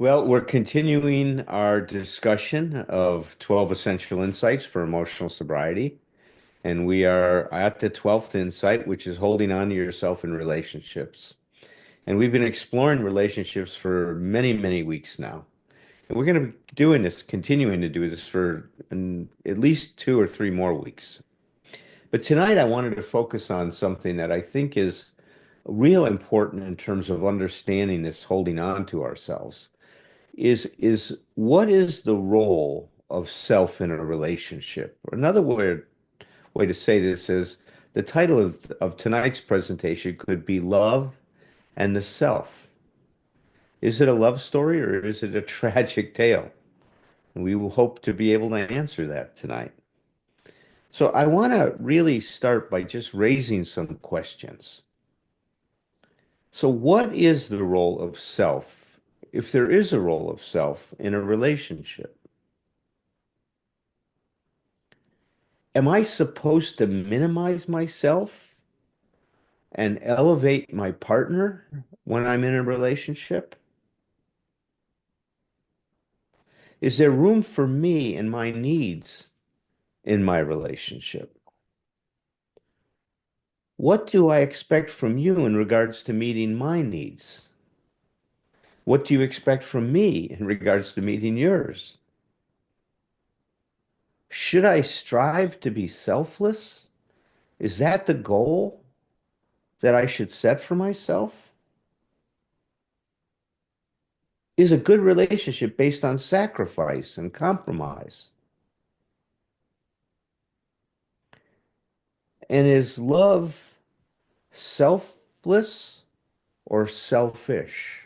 Well, we're continuing our discussion of 12 essential insights for emotional sobriety. And we are at the 12th insight, which is holding on to yourself in relationships. And we've been exploring relationships for many, many weeks now. And we're going to be doing this, continuing to do this for at least 2 or 3 more weeks. But tonight I wanted to focus on something that I think is real important in terms of understanding this holding on to ourselves is what is the role of self in a relationship? Or another way to say this is the title of tonight's presentation could be Love and the Self. Is it a love story or is it a tragic tale? And we will hope to be able to answer that tonight. So I want to really start by just raising some questions. So what is the role of self, if there is a role of self in a relationship? Am I supposed to minimize myself and elevate my partner when I'm in a relationship? Is there room for me and my needs in my relationship? What do I expect from you in regards to meeting my needs? What do you expect from me in regards to meeting yours? Should I strive to be selfless? Is that the goal that I should set for myself? Is a good relationship based on sacrifice and compromise? And is love selfless or selfish?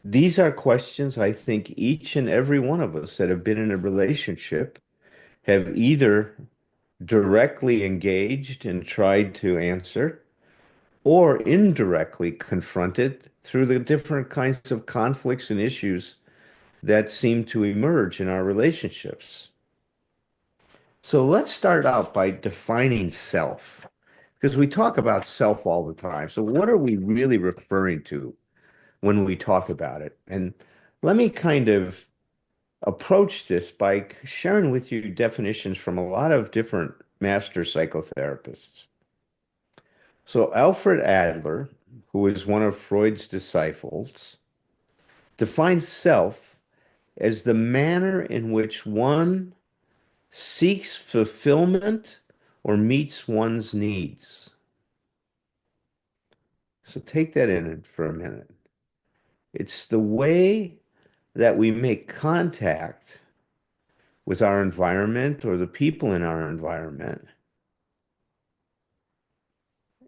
These are questions I think each and every one of us that have been in a relationship have either directly engaged and tried to answer or indirectly confronted through the different kinds of conflicts and issues that seem to emerge in our relationships. So let's start out by defining self, because we talk about self all the time. So what are we really referring to when we talk about it? And let me kind of approach this by sharing with you definitions from a lot of different master psychotherapists. So Alfred Adler, who is one of Freud's disciples, defines self as the manner in which one seeks fulfillment or meets one's needs. So take that in for a minute. It's the way that we make contact with our environment or the people in our environment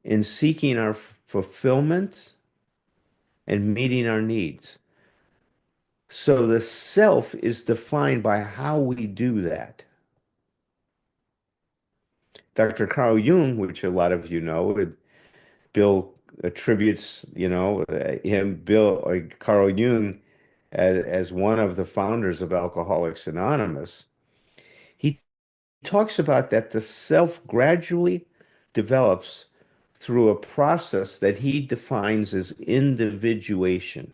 in seeking our fulfillment and meeting our needs. So the self is defined by how we do that. Dr. Carl Jung, which a lot of you know, Bill attributes, Carl Jung, as one of the founders of Alcoholics Anonymous. He talks about that the self gradually develops through a process that he defines as individuation,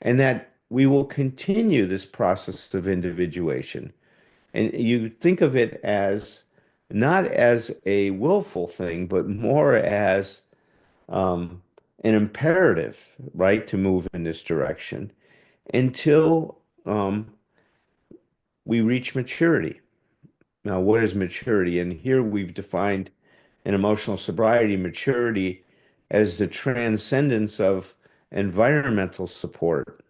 and that we will continue this process of individuation. And you think of it as not as a willful thing, but more as an imperative, right, to move in this direction until we reach maturity. Now, what is maturity? And here we've defined in emotional sobriety maturity as the transcendence of environmental support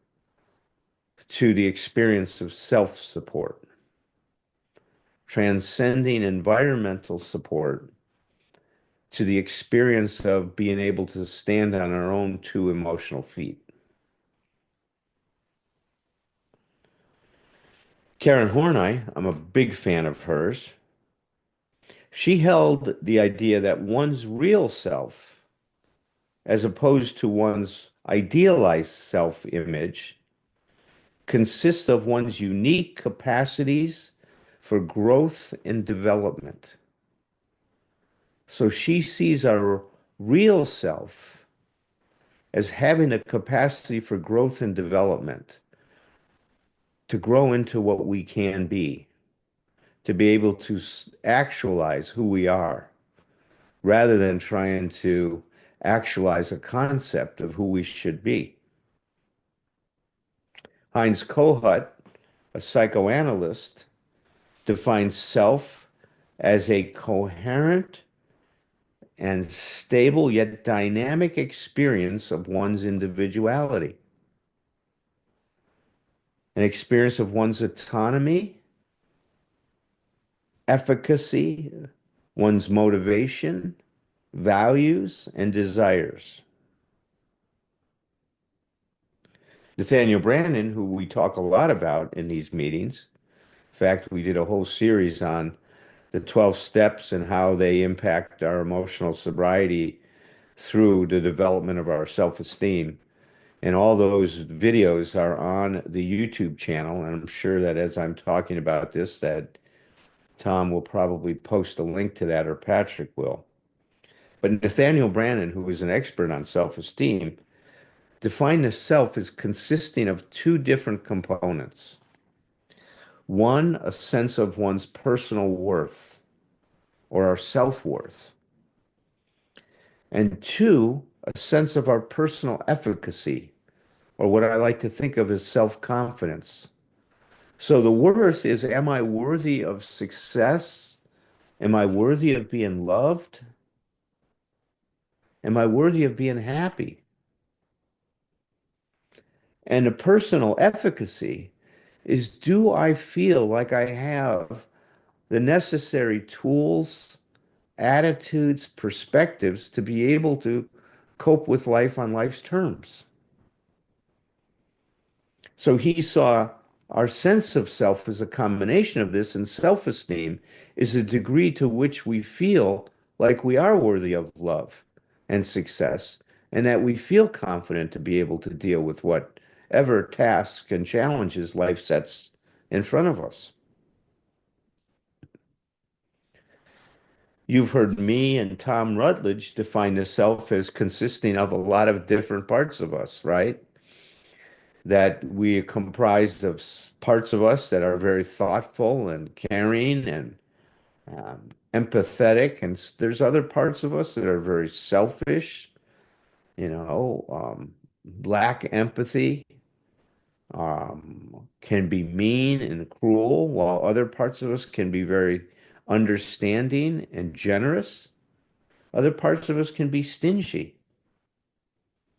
to the experience of self-support, transcending environmental support to the experience of being able to stand on our own two emotional feet. Karen Horney, I'm a big fan of hers. She held the idea that one's real self, as opposed to one's idealized self-image, consists of one's unique capacities for growth and development. So she sees our real self as having a capacity for growth and development, to grow into what we can to be able to actualize who we are, rather than trying to actualize a concept of who we should be. Heinz Kohut, a psychoanalyst, defines self as a coherent and stable yet dynamic experience of one's individuality, an experience of one's autonomy, efficacy, one's motivation, values, and desires. Nathaniel Brandon, who we talk a lot about in these meetings, in fact, we did a whole series on the 12 steps and how they impact our emotional sobriety through the development of our self-esteem. And all those videos are on the YouTube channel. And I'm sure that as I'm talking about this, that Tom will probably post a link to that, or Patrick will. But Nathaniel Brandon, who is an expert on self-esteem, defined the self as consisting of two different components. One, a sense of one's personal worth or our self-worth. And two, a sense of our personal efficacy, or what I like to think of as self-confidence. So the worth is, am I worthy of success? Am I worthy of being loved? Am I worthy of being happy? And the personal efficacy is, do I feel like I have the necessary tools, attitudes, perspectives to be able to cope with life on life's terms? So he saw our sense of self as a combination of this, and self-esteem is a degree to which we feel like we are worthy of love and success, and that we feel confident to be able to deal with whatever tasks and challenges life sets in front of us. You've heard me and Tom Rutledge define the self as consisting of a lot of different parts of us, right? That we are comprised of parts of us that are very thoughtful and caring and empathetic, and there's other parts of us that are very selfish, lack empathy, can be mean and cruel, while other parts of us can be very understanding and generous. Other parts of us can be stingy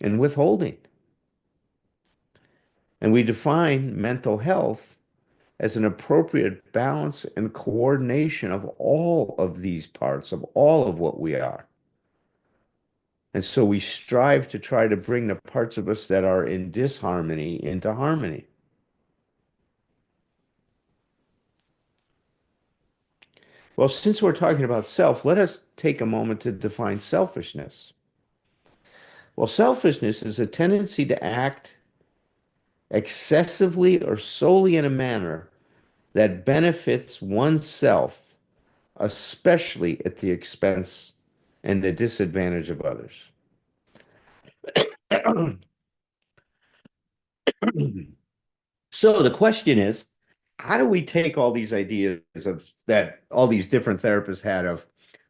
and withholding. And we define mental health as an appropriate balance and coordination of all of these parts of all of what we are. And so we strive to try to bring the parts of us that are in disharmony into harmony. Well, since we're talking about self, let us take a moment to define selfishness. Well, selfishness is a tendency to act excessively or solely in a manner that benefits oneself, especially at the expense and the disadvantage of others. So the question is, how do we take all these ideas of that all these different therapists had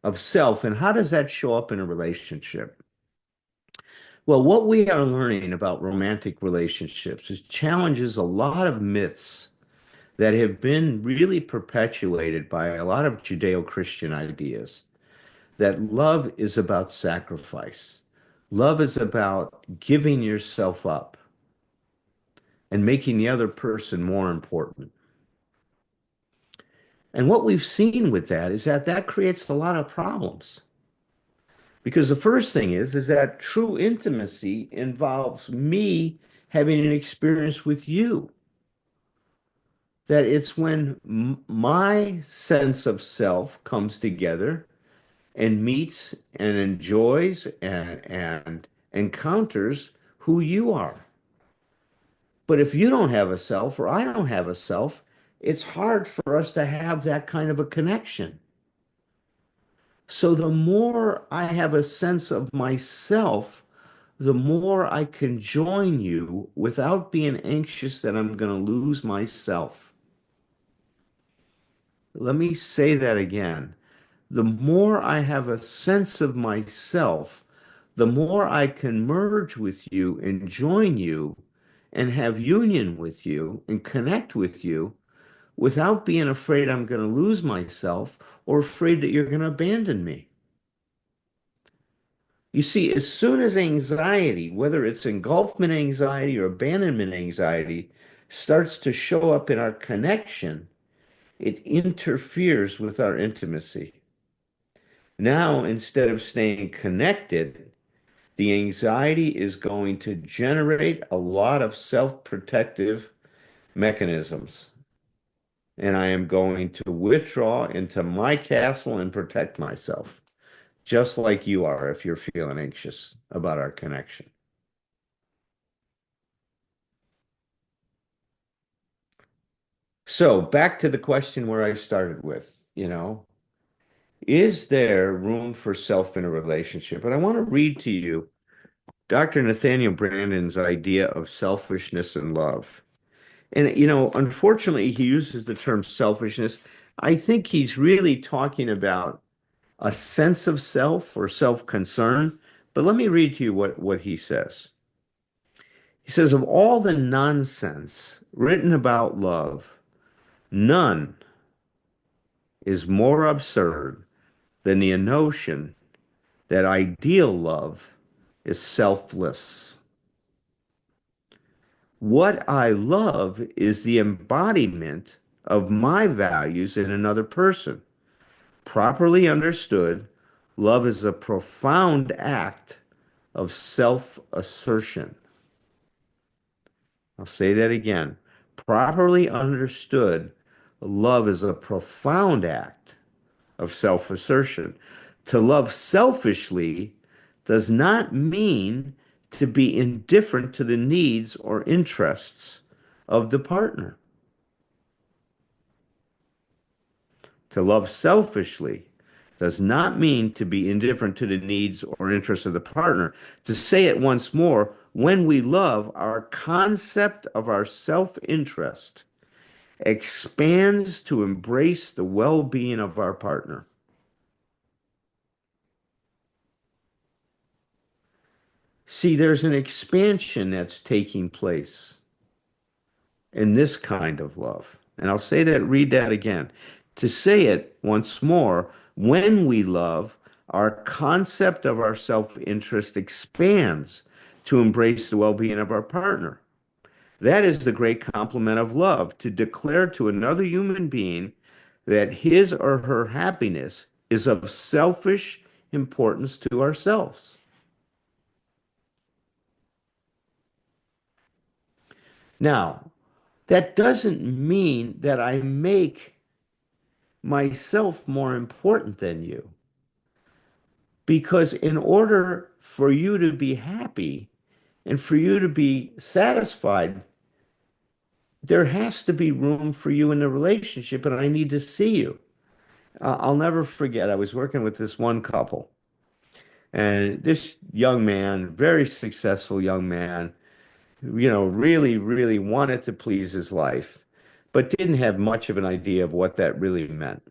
of self, and how does that show up in a relationship? Well, what we are learning about romantic relationships is challenges a lot of myths that have been really perpetuated by a lot of Judeo-Christian ideas, that love is about sacrifice. Love is about giving yourself up and making the other person more important. And what we've seen with that is that that creates a lot of problems. Because the first thing is that true intimacy involves me having an experience with you. That it's when my sense of self comes together and meets and enjoys and encounters who you are. But if you don't have a self or I don't have a self, it's hard for us to have that kind of a connection. So the more I have a sense of myself, the more I can join you without being anxious that I'm going to lose myself. Let me say that again. The more I have a sense of myself, the more I can merge with you and join you and have union with you and connect with you without being afraid I'm going to lose myself or afraid that you're going to abandon me. You see, as soon as anxiety, whether it's engulfment anxiety or abandonment anxiety, starts to show up in our connection, it interferes with our intimacy. Now, instead of staying connected, the anxiety is going to generate a lot of self-protective mechanisms. And I am going to withdraw into my castle and protect myself, just like you are if you're feeling anxious about our connection. So back to the question where I started with, is there room for self in a relationship? And I want to read to you Dr. Nathaniel Brandon's idea of selfishness and love. And, unfortunately, he uses the term selfishness. I think he's really talking about a sense of self or self-concern. But let me read to you what he says. He says, of all the nonsense written about love, none is more absurd than the notion that ideal love is selfless. What I love is the embodiment of my values in another person. Properly understood, love is a profound act of self-assertion. I'll say that again. Properly understood, love is a profound act of self-assertion. To love selfishly does not mean to be indifferent to the needs or interests of the partner. To love selfishly does not mean to be indifferent to the needs or interests of the partner. To say it once more, when we love, our concept of our self-interest expands to embrace the well-being of our partner. See, there's an expansion that's taking place in this kind of love. And I'll say that, read that again. To say it once more, when we love, our concept of our self-interest expands to embrace the well-being of our partner. That is the great compliment of love, to declare to another human being that his or her happiness is of selfish importance to ourselves. Now, that doesn't mean that I make myself more important than you. Because in order for you to be happy and for you to be satisfied, there has to be room for you in the relationship, and I need to see you. I'll never forget, I was working with this one couple, and this young man, very successful young man, really, really wanted to please his life, but didn't have much of an idea of what that really meant.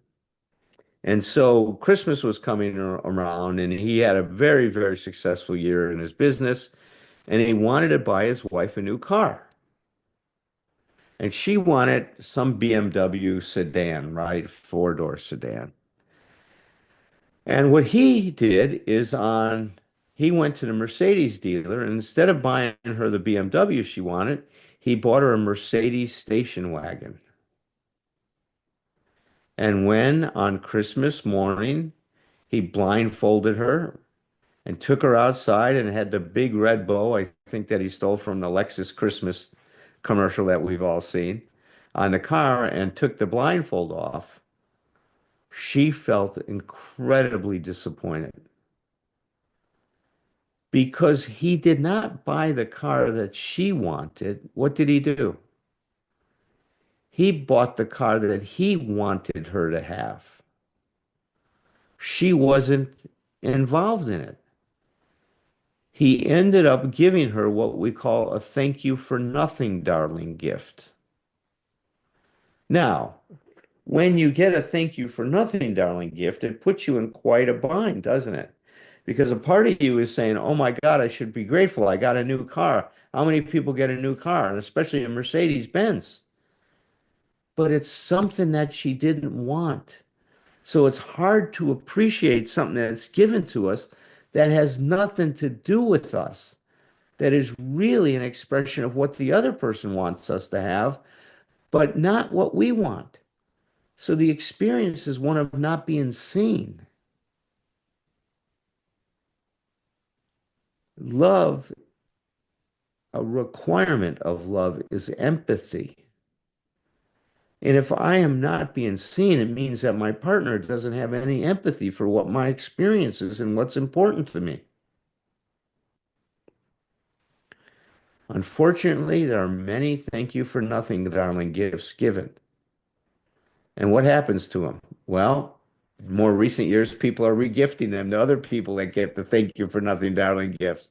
And so Christmas was coming around, and he had a very, very successful year in his business, and he wanted to buy his wife a new car. And she wanted some BMW sedan, right? Four-door sedan. And what he did is he went to the Mercedes dealer, and instead of buying her the BMW she wanted, he bought her a Mercedes station wagon. And when on Christmas morning he blindfolded her and took her outside and had the big red bow, I think that he stole from the Lexus Christmas commercial that we've all seen, on the car and took the blindfold off, she felt incredibly disappointed because he did not buy the car that she wanted. What did he do? He bought the car that he wanted her to have. She wasn't involved in it. He ended up giving her what we call a thank you for nothing, darling gift. Now, when you get a thank you for nothing, darling gift, it puts you in quite a bind, doesn't it? Because a part of you is saying, oh my God, I should be grateful. I got a new car. How many people get a new car? And especially a Mercedes Benz. But it's something that she didn't want. So it's hard to appreciate something that's given to us that has nothing to do with us, that is really an expression of what the other person wants us to have, but not what we want. So the experience is one of not being seen. Love, a requirement of love is empathy. And if I am not being seen, it means that my partner doesn't have any empathy for what my experience is and what's important to me. Unfortunately, there are many thank you for nothing, darling gifts given. And what happens to them? Well, more recent years, people are regifting them to other people that get the thank you for nothing, darling gifts.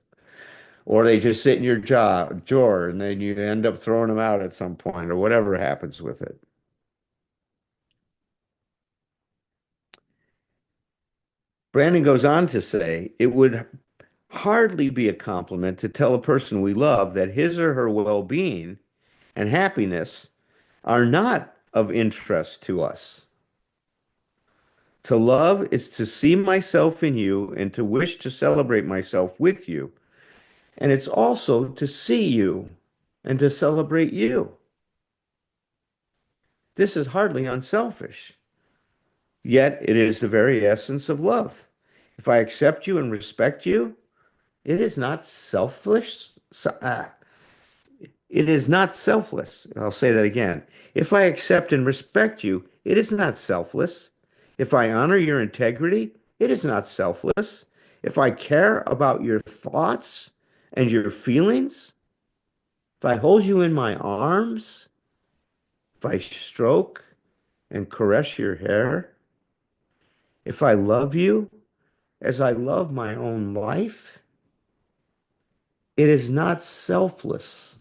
Or they just sit in your drawer and then you end up throwing them out at some point or whatever happens with it. Brandon goes on to say, it would hardly be a compliment to tell a person we love that his or her well-being and happiness are not of interest to us. To love is to see myself in you and to wish to celebrate myself with you. And it's also to see you and to celebrate you. This is hardly unselfish, yet it is the very essence of love. If I accept you and respect you, it is not selfish. It is not selfless. I'll say that again. If I accept and respect you, it is not selfless. If I honor your integrity, it is not selfless. If I care about your thoughts and your feelings, if I hold you in my arms, if I stroke and caress your hair, if I love you as I love my own life, it is not selfless.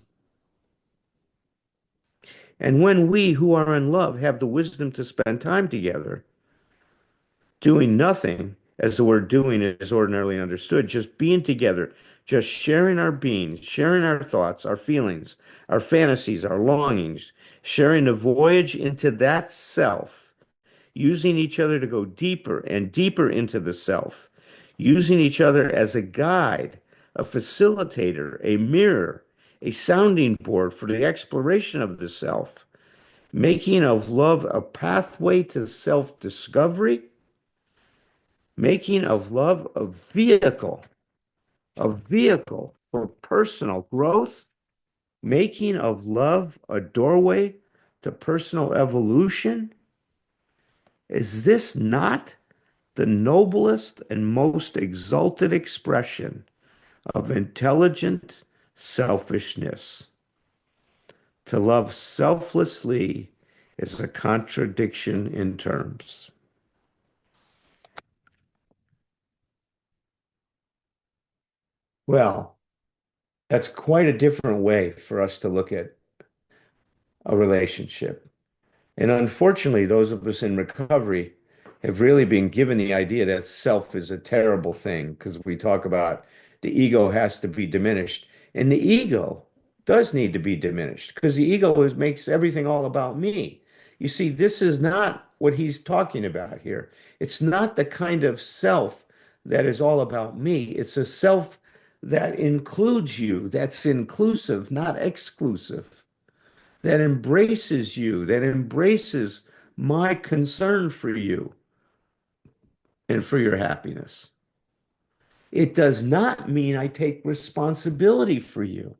And when we who are in love have the wisdom to spend time together, doing nothing, as the word doing is ordinarily understood, just being together, just sharing our beings, sharing our thoughts, our feelings, our fantasies, our longings, sharing the voyage into that self, using each other to go deeper and deeper into the self, using each other as a guide, a facilitator, a mirror, a sounding board for the exploration of the self, making of love a pathway to self-discovery, making of love a vehicle for personal growth, making of love a doorway to personal evolution. Is this not the noblest and most exalted expression of intelligent selfishness? To love selflessly is a contradiction in terms. Well, that's quite a different way for us to look at a relationship. And unfortunately, those of us in recovery have really been given the idea that self is a terrible thing because we talk about the ego has to be diminished. And the ego does need to be diminished because the ego makes everything all about me. You see, this is not what he's talking about here. It's not the kind of self that is all about me. It's a self that includes you, that's inclusive, not exclusive, that embraces you, that embraces my concern for you and for your happiness. It does not mean I take responsibility for you.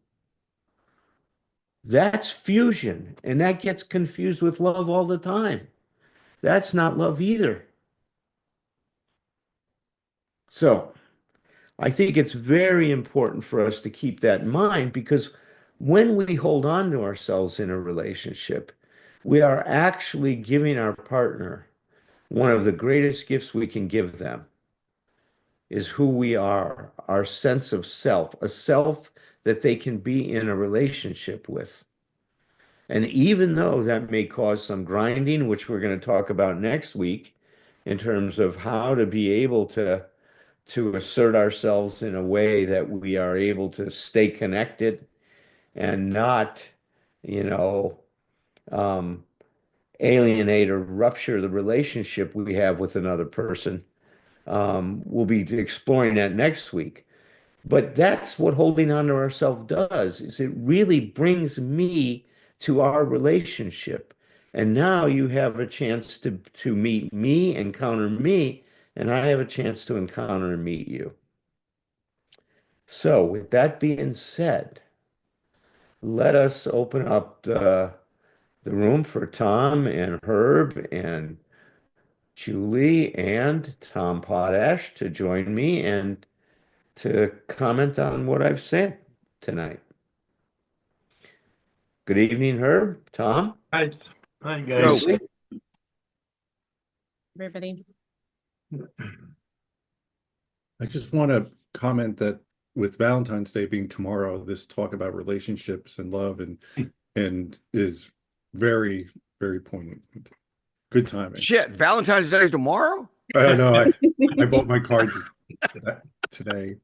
That's fusion, and that gets confused with love all the time. That's not love either. So I think it's very important for us to keep that in mind because when we hold on to ourselves in a relationship, we are actually giving our partner one of the greatest gifts we can give them is who we are, our sense of self, a self that they can be in a relationship with. And even though that may cause some grinding, which we're going to talk about next week, in terms of how to be able to assert ourselves in a way that we are able to stay connected and not, you know, um, alienate or rupture the relationship we have with another person. We'll be exploring that next week. But that's what holding on to ourselves does, is it really brings me to our relationship. And now you have a chance to meet me, encounter me, and I have a chance to encounter and meet you. So, with that being said, let us open up the room for Tom and Herb and Julie and Tom Potash to join me and to comment on what I've said tonight. Good evening, Herb, Tom, Hi, hi Yo, guys. Julie. Everybody. I just want to comment that with Valentine's Day being tomorrow, this talk about relationships and love and is very, very poignant. Good timing. Shit, Valentine's Day is tomorrow? I know I bought my cards today.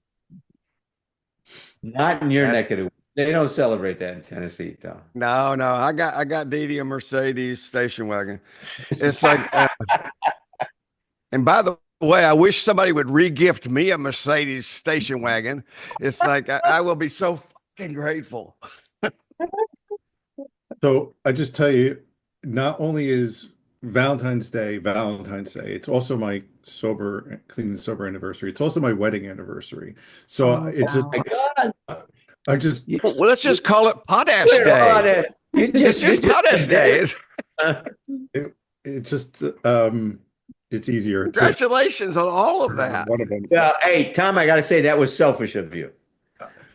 Not in your That's neck of the woods. They don't celebrate that in Tennessee, Tom. no. I got Dee Dee a Mercedes station wagon. It's like, and by the way, I wish somebody would re-gift me a Mercedes station wagon. It's like I will be so fucking grateful. So I just tell you, not only is Valentine's Day Valentine's Day, it's also my clean and sober anniversary. It's also my wedding anniversary. So Oh, it's just My God, I just you Well, let's just call it Potash clear on Day. it. You It's you just Potash Day. it's just it's easier to Congratulations on all of that. one of them. Well, hey, Tom, I got to say that was selfish of you.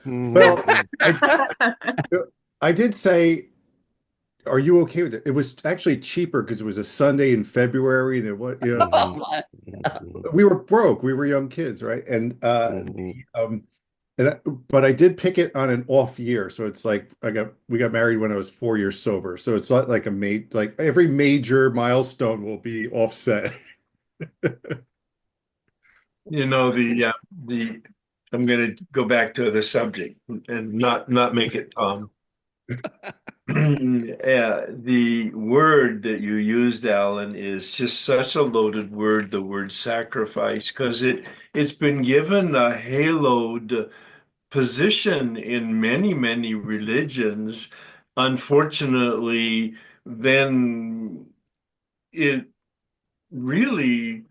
Well, I did say, are you okay with it? It was actually cheaper because it was a Sunday in February, and we were broke. We were young kids, right? Um, but I did pick it on an off year, so it's like we got married when I was 4 years sober, so it's not like like every major milestone will be offset. You know the I'm going to go back to the subject and not make it yeah, the word that you used, Alan, is just such a loaded word, the word sacrifice, because it's been given a haloed position in many religions. Unfortunately, then it really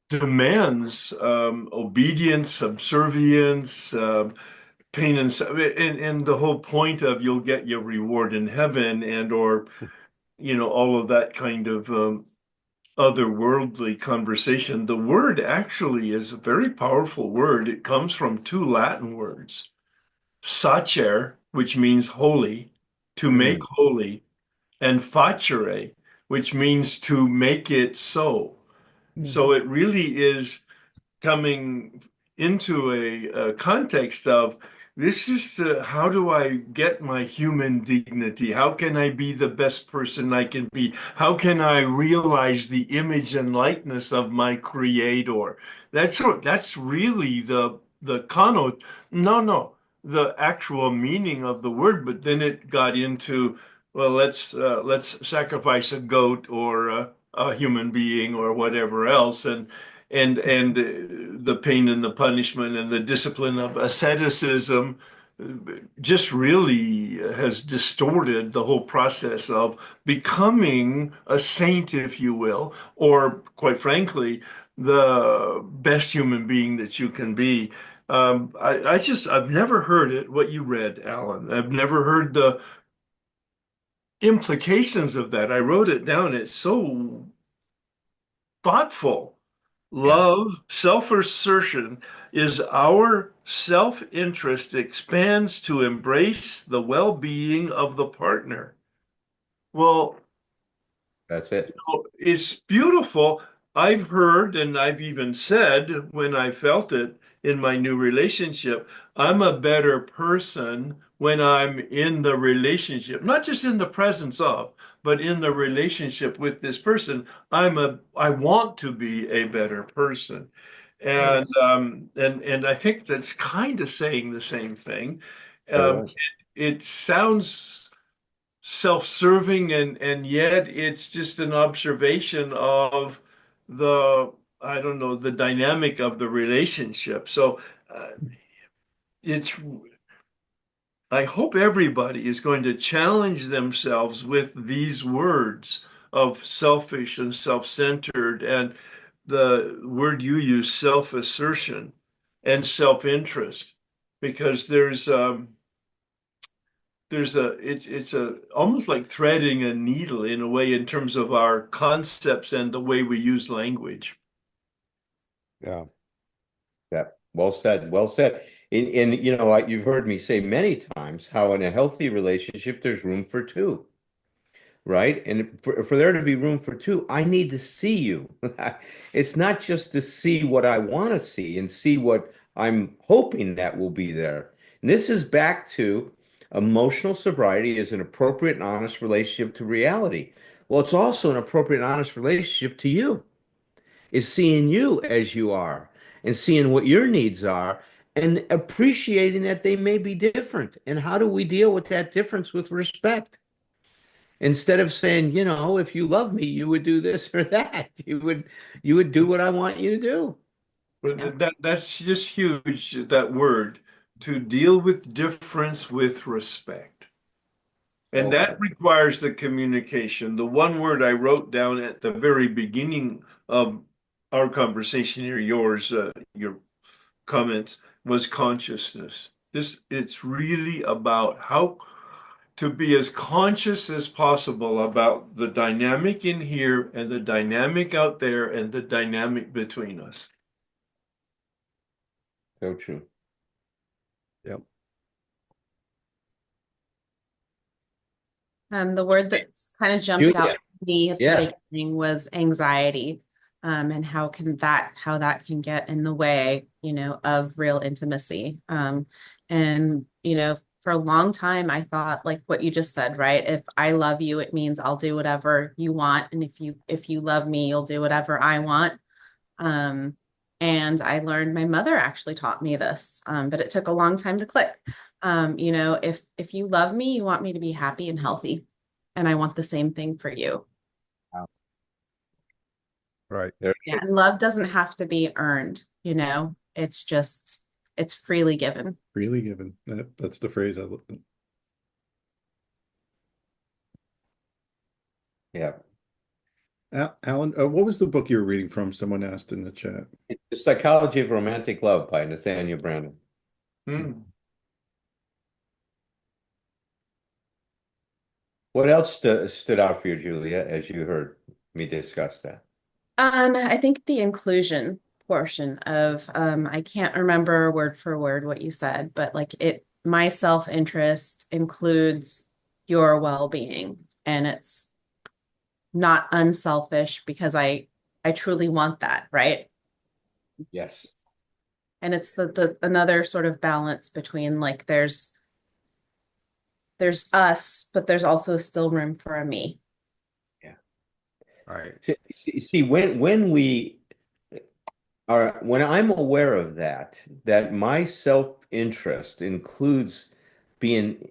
demands obedience, subservience, pain and the whole point of you'll get your reward in heaven and or all of that kind of otherworldly conversation. The word actually is a very powerful word. It comes from two Latin words, sacer, which means holy, to make Mm, holy, and facere, which means to make it so. So it really is coming into a context of this is how do I get my human dignity? How can I be the best person I can be? How can I realize the image and likeness of my creator? That's really the connote. No, the actual meaning of the word. But then it got into, well, let's sacrifice a goat or a human being or whatever else, and the pain and the punishment and the discipline of asceticism just really has distorted the whole process of becoming a saint, if you will, or quite frankly, the best human being that you can be. I've never heard it, what you read, Alan. I've never heard the implications of that. I wrote it down. It's so thoughtful. Yeah. Love, self-assertion is our self-interest expands to embrace the well-being of the partner. Well, That's it. It's beautiful. I've heard and I've even said when I felt it in my new relationship, I'm a better person when I'm in the relationship, not just in the presence of, but in the relationship with this person. I want to be a better person. And Yes. and I think that's kind of saying the same thing. Um, Sure is. it sounds self-serving and yet it's just an observation of the I don't know the dynamic of the relationship. So uh, it's I hope everybody is going to challenge themselves with these words of selfish and self-centered and the word you use self-assertion and self-interest because there's a it's a almost like threading a needle in a way in terms of our concepts and the way we use language. Yeah. Yeah. Well said. Well said. You've heard me say many times how in a healthy relationship, there's room for two, right? And for there to be room for two, I need to see you. It's not just to see what I want to see and see what I'm hoping that will be there. And this is back to emotional sobriety is an appropriate and honest relationship to reality. Well, it's also an appropriate and honest relationship to you, is seeing you as you are and seeing what your needs are and appreciating that they may be different. And how do we deal with that difference with respect? Instead of saying, if you love me, you would do this or that. You would do what I want you to do. Yeah. But that's just huge, that word, to deal with difference with respect. And Well that said. requires the communication. The one word I wrote down at the very beginning of our conversation here, your comments, was consciousness. It's really about how to be as conscious as possible about the dynamic in here and the dynamic out there and the dynamic between us. So true. Yep. The word that's kind of jumped out Julia. to me at the Yeah. beginning was anxiety. And how that can get in the way, of real intimacy. And, for a long time, I thought like what you just said, right? If I love you, it means I'll do whatever you want. And if you love me, you'll do whatever I want. Um, and I learned my mother actually taught me this, but it took a long time to click. If you love me, you want me to be happy and healthy, and I want the same thing for you. Right. There Yeah, it and is. love doesn't have to be earned. It's freely given. Freely given. That's the phrase I look. Yeah. Alan, what was the book you were reading from? Someone asked in the chat. It's The Psychology of Romantic Love by Nathaniel Branden. Hmm. What else stood out for you, Julia, as you heard me discuss that? I think the inclusion portion of I can't remember word for word what you said, but like my self-interest includes your well-being, and it's not unselfish because I truly want that, right? Yes. And it's the another sort of balance between like there's us, but there's also still room for a me. Yeah. Right. See, when I'm aware of that my self-interest includes being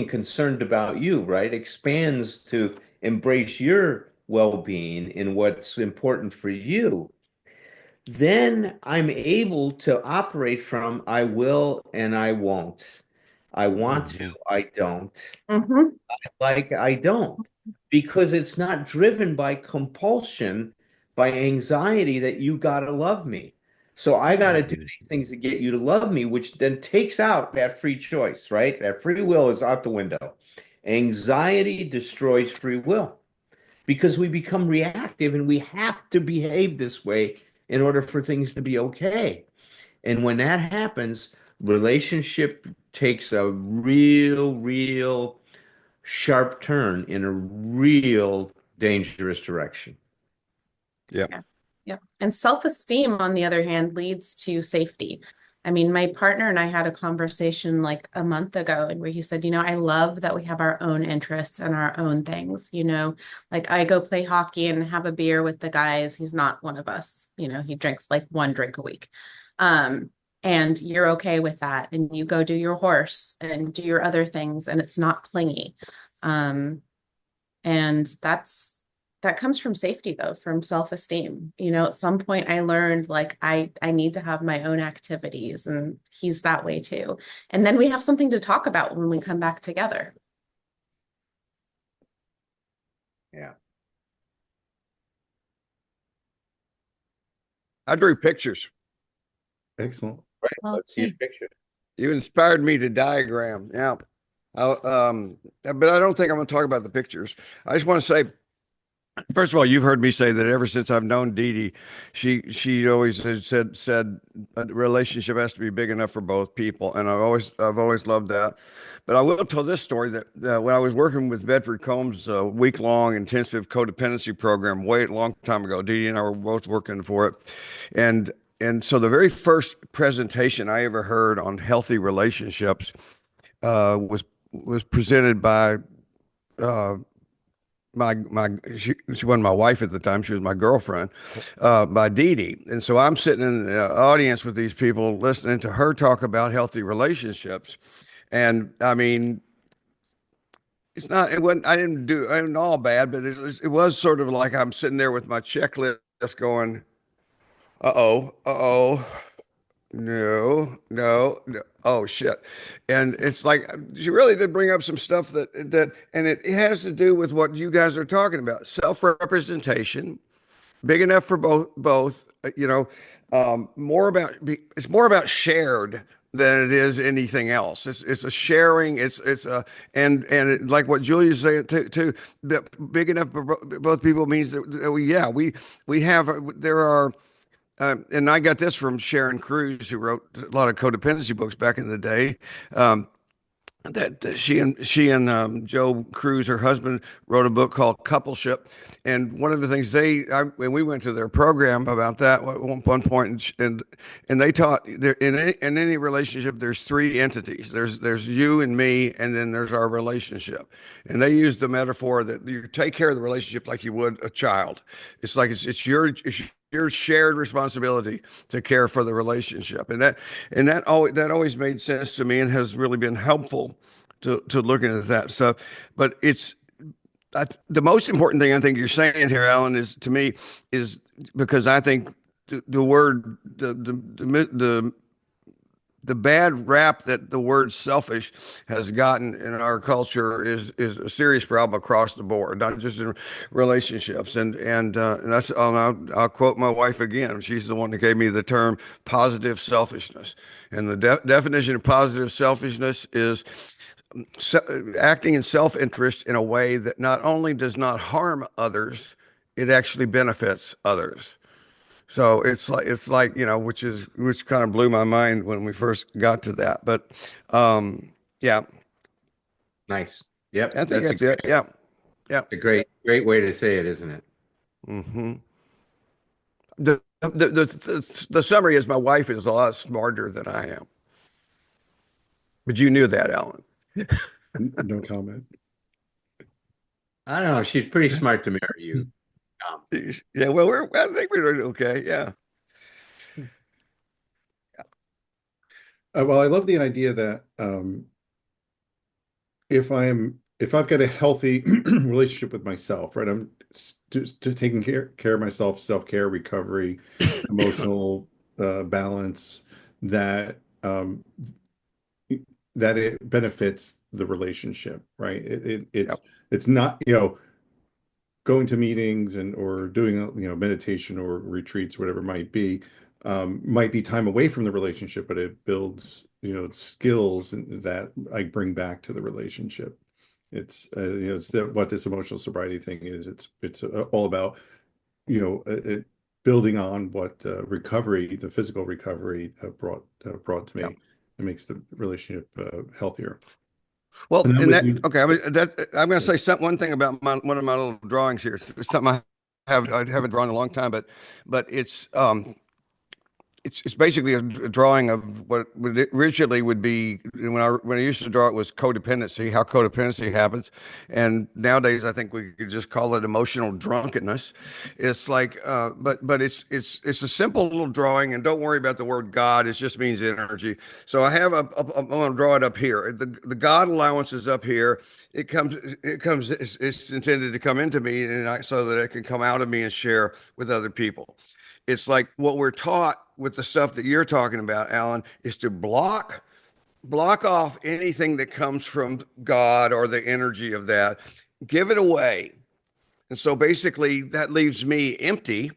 concerned about you, right? Expands to embrace your well-being and what's important for you. Then I'm able to operate from I will and I won't. I want to, Mhm. I don't. Mm-hmm. Like I don't, because it's not driven by compulsion, by anxiety that you gotta love me. So I gotta do Mhm. these things to get you to love me, which then takes out that free choice, right? That free will is out the window. Anxiety destroys free will because we become reactive and we have to behave this way in order for things to be okay. And when that happens, relationship takes a real sharp turn in a real dangerous direction. Yeah. Yeah. Yep. And self-esteem, on the other hand, leads to safety. I mean, my partner and I had a conversation like a month ago, and where he said, I love that we have our own interests and our own things, like I go play hockey and have a beer with the guys. He's not one of us, he drinks like one drink a week. Um, and you're okay with that. And you go do your horse and do your other things, and it's not clingy. Um, and that comes from safety, though, from self-esteem. At some point I learned like I need to have my own activities, and he's that way too. And then we have something to talk about when we come back together. Yeah. I drew pictures. Excellent. Right. Let's see a Okay. picture. You inspired me to diagram. Yeah. But I don't think I'm going to talk about the pictures. I just want to say, first of all, you've heard me say that ever since I've known Dee Dee, she always has said a relationship has to be big enough for both people, and I've always loved that. But I will tell this story that when I was working with Bedford Combs' week-long intensive codependency program, way a long time ago, Dee Dee and I were both working for it, and so the very first presentation I ever heard on healthy relationships was presented by uh, she wasn't my wife at the time, she was my girlfriend, by Dee Dee. And so I'm sitting in the audience with these people listening to her talk about healthy relationships. And I mean, it wasn't, I didn't all bad, but it was sort of like I'm sitting there with my checklist going, uh-oh, no. Oh shit. And it's like she really did bring up some stuff and it has to do with what you guys are talking about. Self-representation, big enough for both, it's more about shared than it is anything else. It's a sharing, it's a like what Julia's saying too, big enough for both people means that we have there are and I got this from Sharon Cruz, who wrote a lot of codependency books back in the day. That she and Joe Cruz, her husband, wrote a book called Coupleship, and one of the things when we went to their program about that at one point, and they taught there in any relationship there's three entities. There's you and me, and then there's our relationship, and they used the metaphor that you take care of the relationship like you would a child. It's like it's your shared responsibility to care for the relationship, and that always made sense to me and has really been helpful to looking at that stuff. But the most important thing I think you're saying here, Alan, is to me is because I think the word the bad rap that the word selfish has gotten in our culture is a serious problem across the board, not just in relationships. And I'll quote my wife again. She's the one that gave me the term positive selfishness. And the definition of positive selfishness is se- acting in self-interest in a way that not only does not harm others, it actually benefits others. So it's like which kind of blew my mind when we first got to that. But yeah, Nice. I Yep. think That's that's it. Yeah, yeah. a great way to say it, isn't it? hmm The summary is my wife is a lot smarter than I am. But you knew that, Alan. No comment. I don't know. She's pretty smart to marry you. Yeah, well, I think we're doing okay. Yeah. Well, I love the idea that if I've got a healthy relationship with myself, right? I'm to taking care of myself, self-care, recovery, emotional balance, that that it benefits the relationship, right? Yep. It's not, going to meetings and or doing meditation or retreats, whatever it might be time away from the relationship, but it builds skills that I bring back to the relationship. It's what this emotional sobriety thing is. It's all about building on what recovery, the physical recovery, brought to me. Yep. It makes the relationship healthier. Well, And I'm and with that you. okay. I'm going to say one thing about one of my little drawings here. It's something I haven't drawn in a long time, but it's basically a drawing of what originally would be when I used to draw it was codependency, how codependency happens, and nowadays I think we could just call it emotional drunkenness. It's like, but it's a simple little drawing, and don't worry about the word God. It just means energy. So I'm going to draw it up here. The God allowance is up here. It's intended to come into me, so that it can come out of me and share with other people. It's like what we're taught with the stuff that you're talking about, Alan, is to block off anything that comes from God or the energy of that, give it away. And so basically that leaves me empty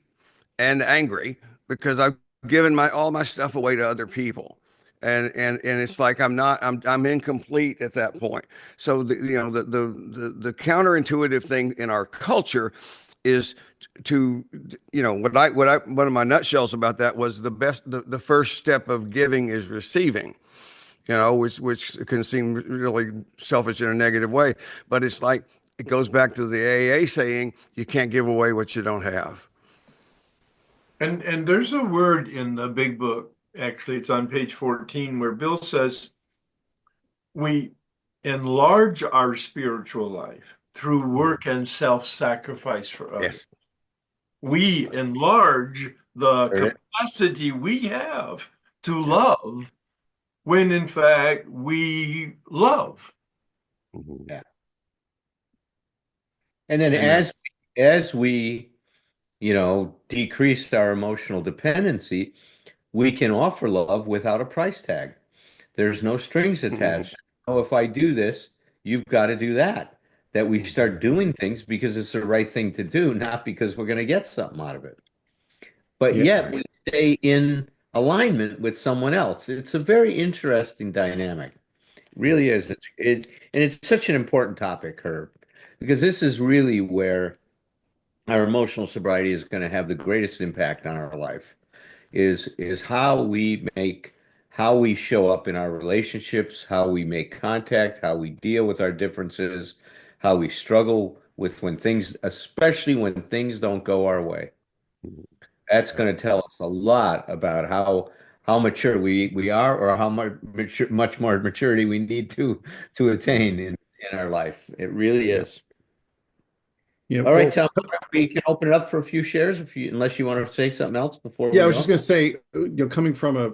and angry because I've given all my stuff away to other people. And it's like I'm incomplete at that point. So the counterintuitive thing in our culture is to one of my nutshells about that was the first step of giving is receiving, which can seem really selfish in a negative way, but it's like it goes back to the AA saying you can't give away what you don't have. And there's a word in the big book, actually, it's on page 14, where Bill says we enlarge our spiritual life through work and self-sacrifice for others. Yes. We enlarge the Heard it? capacity we have to love when in fact we love. Yeah. And then And as we, decrease our emotional dependency, we can offer love without a price tag. There's no strings attached. Oh, if I do this, you've got to do that. That we start doing things because it's the right thing to do, not because we're going to get something out of it. But Yeah. yet we stay in alignment with someone else. It's a very interesting dynamic. Really is. And it's such an important topic, Herb, because this is really where our emotional sobriety is going to have the greatest impact on our life is how we show up in our relationships, how we make contact, how we deal with our differences, how we struggle with especially when things don't go our way. That's going to tell us a lot about how mature we are, or how much more maturity we need to attain in our life. It really yeah. is. Yeah. All right, Well, Tom, we can open it up for a few shares unless you want to say something else before yeah, I we was just go. gonna say, coming from a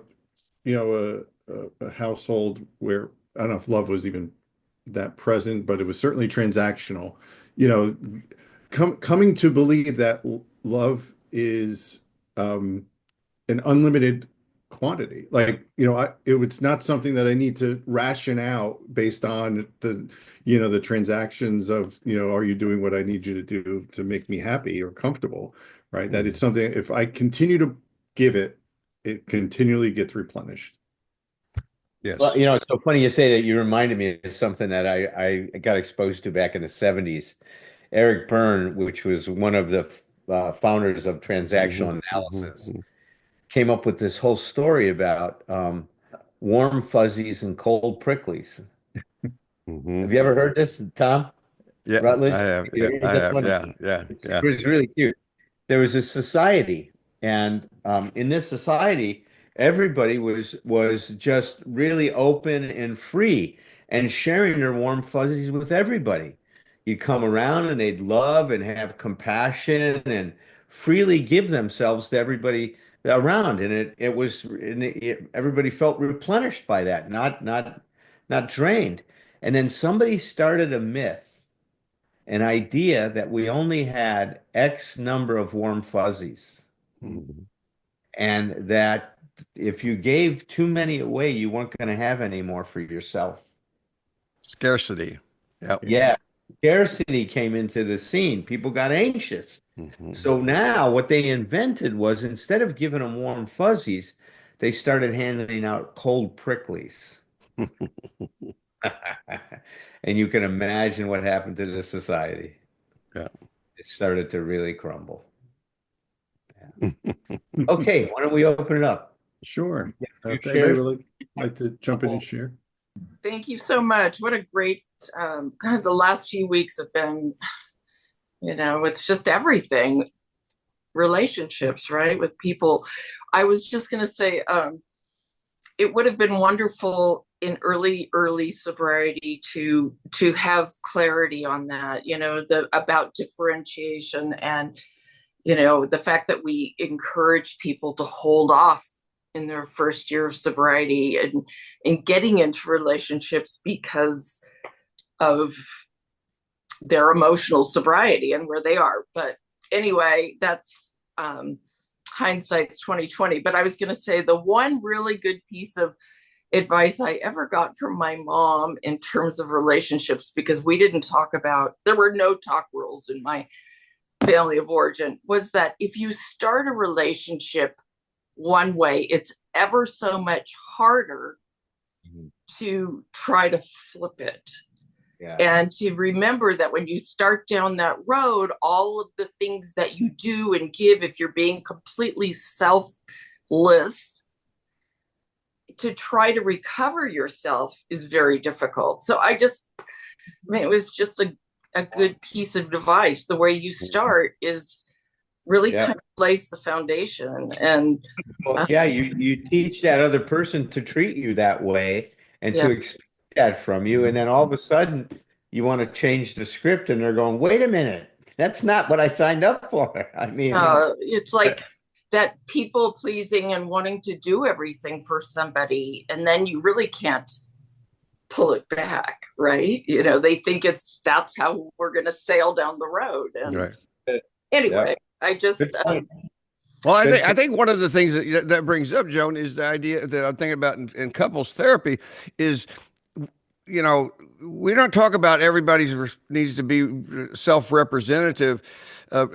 household where I don't know if love was even that present, but it was certainly transactional. You know, coming to believe that love is um, an unlimited quantity. Like, it's not something that I need to ration out based on the transactions of, are you doing what I need you to do to make me happy or comfortable, right? That it's something, if I continue to give it, it continually gets replenished. Well, Yes. it's so funny you say that. You reminded me of something that I got exposed to back in the 70s. Eric Berne, which was one of the founders of transactional analysis, came up with this whole story about warm fuzzies and cold pricklies. Have you ever heard this, Tom Yeah, Rutledge? I have. You Yeah, heard I this have. one? Yeah, yeah, It was really cute. There was a society, and in this society, everybody was just really open and free and sharing their warm fuzzies with everybody. You'd come around and they'd love and have compassion and freely give themselves to everybody around, and everybody felt replenished by that, not drained. And then somebody started a myth, an idea that we only had X number of warm fuzzies, and that if you gave too many away, you weren't going to have any more for yourself. Scarcity. Yep. Yeah, scarcity came into the scene. People got anxious. Mhm. So now what they invented was, instead of giving them warm fuzzies, they started handing out cold pricklies. And you can imagine what happened to the society. Yeah. It started to really crumble. Okay, why don't we open it up? Sure. Yeah, a few If anybody shares. would like to jump in and share. Thank you so much. What a great, God, the last few weeks have been, it's just everything. Relationships, right? With people. I was just going to say, it would have been wonderful in early sobriety to have clarity on that, about differentiation, and the fact that we encourage people to hold off in their first year of sobriety and getting into relationships because of their emotional sobriety and where they are. But anyway, that's hindsight's 2020. But I was going to say the one really good piece of advice I ever got from my mom in terms of relationships, because there were no talk rules in my family of origin, was that if you start a relationship one way, it's ever so much harder to try to flip it. Yeah. And to remember that when you start down that road, all of the things that you do and give, if you're being completely selfless, to try to recover yourself is very difficult. So it was just a good piece of advice. The way you start is really kind of lays the foundation. And you teach that other person to treat you that way and to expect that from you, and then all of a sudden you want to change the script, and they're going, "Wait a minute, that's not what I signed up for." I mean, it's like that people pleasing and wanting to do everything for somebody, and then you really can't pull it back, right? They think that's how we're going to sail down the road. And anyway, I just well, I think one of the things that brings up, Joan, is the idea that I'm thinking about in couples therapy is, we don't talk about everybody's needs to be self-representative in a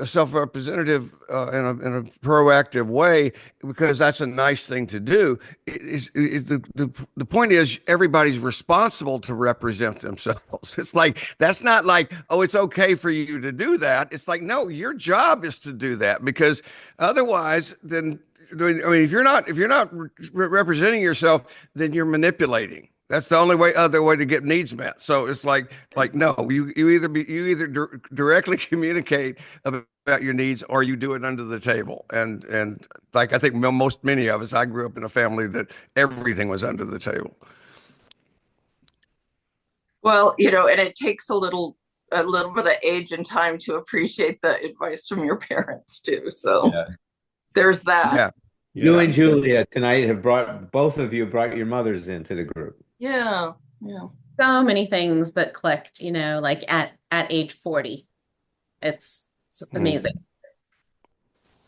proactive way, because that's a nice thing to do. The point is everybody's responsible to represent themselves. It's like, that's not like, oh, it's okay for you to do that. It's like, no, your job is to do that, because otherwise, then, I mean, if you're not representing yourself, then you're manipulating. That's the only other way to get needs met. So it's like no, you either directly communicate about your needs, or you do it under the table. And like, I think many of us, I grew up in a family that everything was under the table. Well, and it takes a little bit of age and time to appreciate the advice from your parents too. So there's that. Yeah. You and Julia tonight both of you brought your mothers into the group. Yeah. So many things that clicked, like at age 40. It's amazing.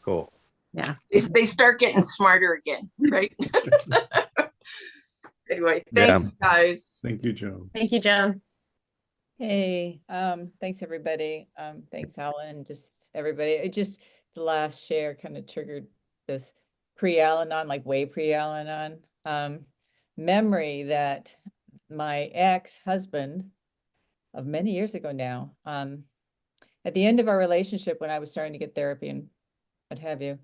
Cool. Yeah. They start getting smarter again, right? Anyway, thanks, guys. Thank you, Joan. Thank you, Joan. Hey, thanks everybody. Thanks, Alan, just everybody. The last share kind of triggered this pre-Al-Anon, like way pre-Al-Anon memory that my ex-husband of many years ago now, at the end of our relationship, when I was starting to get therapy and what have you,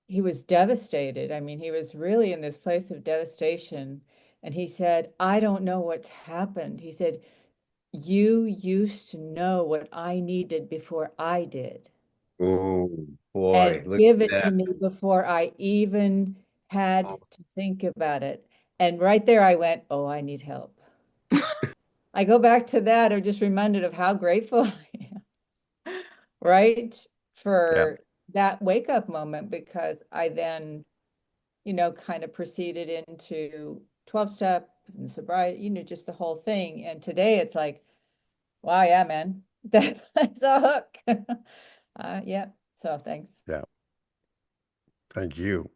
he was devastated. I mean, he was really in this place of devastation. And he said, "I don't know what's happened." He said, "You used to know what I needed before I did. Oh boy, And give it to me before I even had to think about it." And right there I went, "Oh, I need help." I go back to that, or just reminded of how grateful I am, right? For that wake up moment, because I then, kind of proceeded into 12-step and sobriety, just the whole thing. And today it's like, wow, yeah, man, that's a hook. Yeah. So thanks. Yeah. Thank you.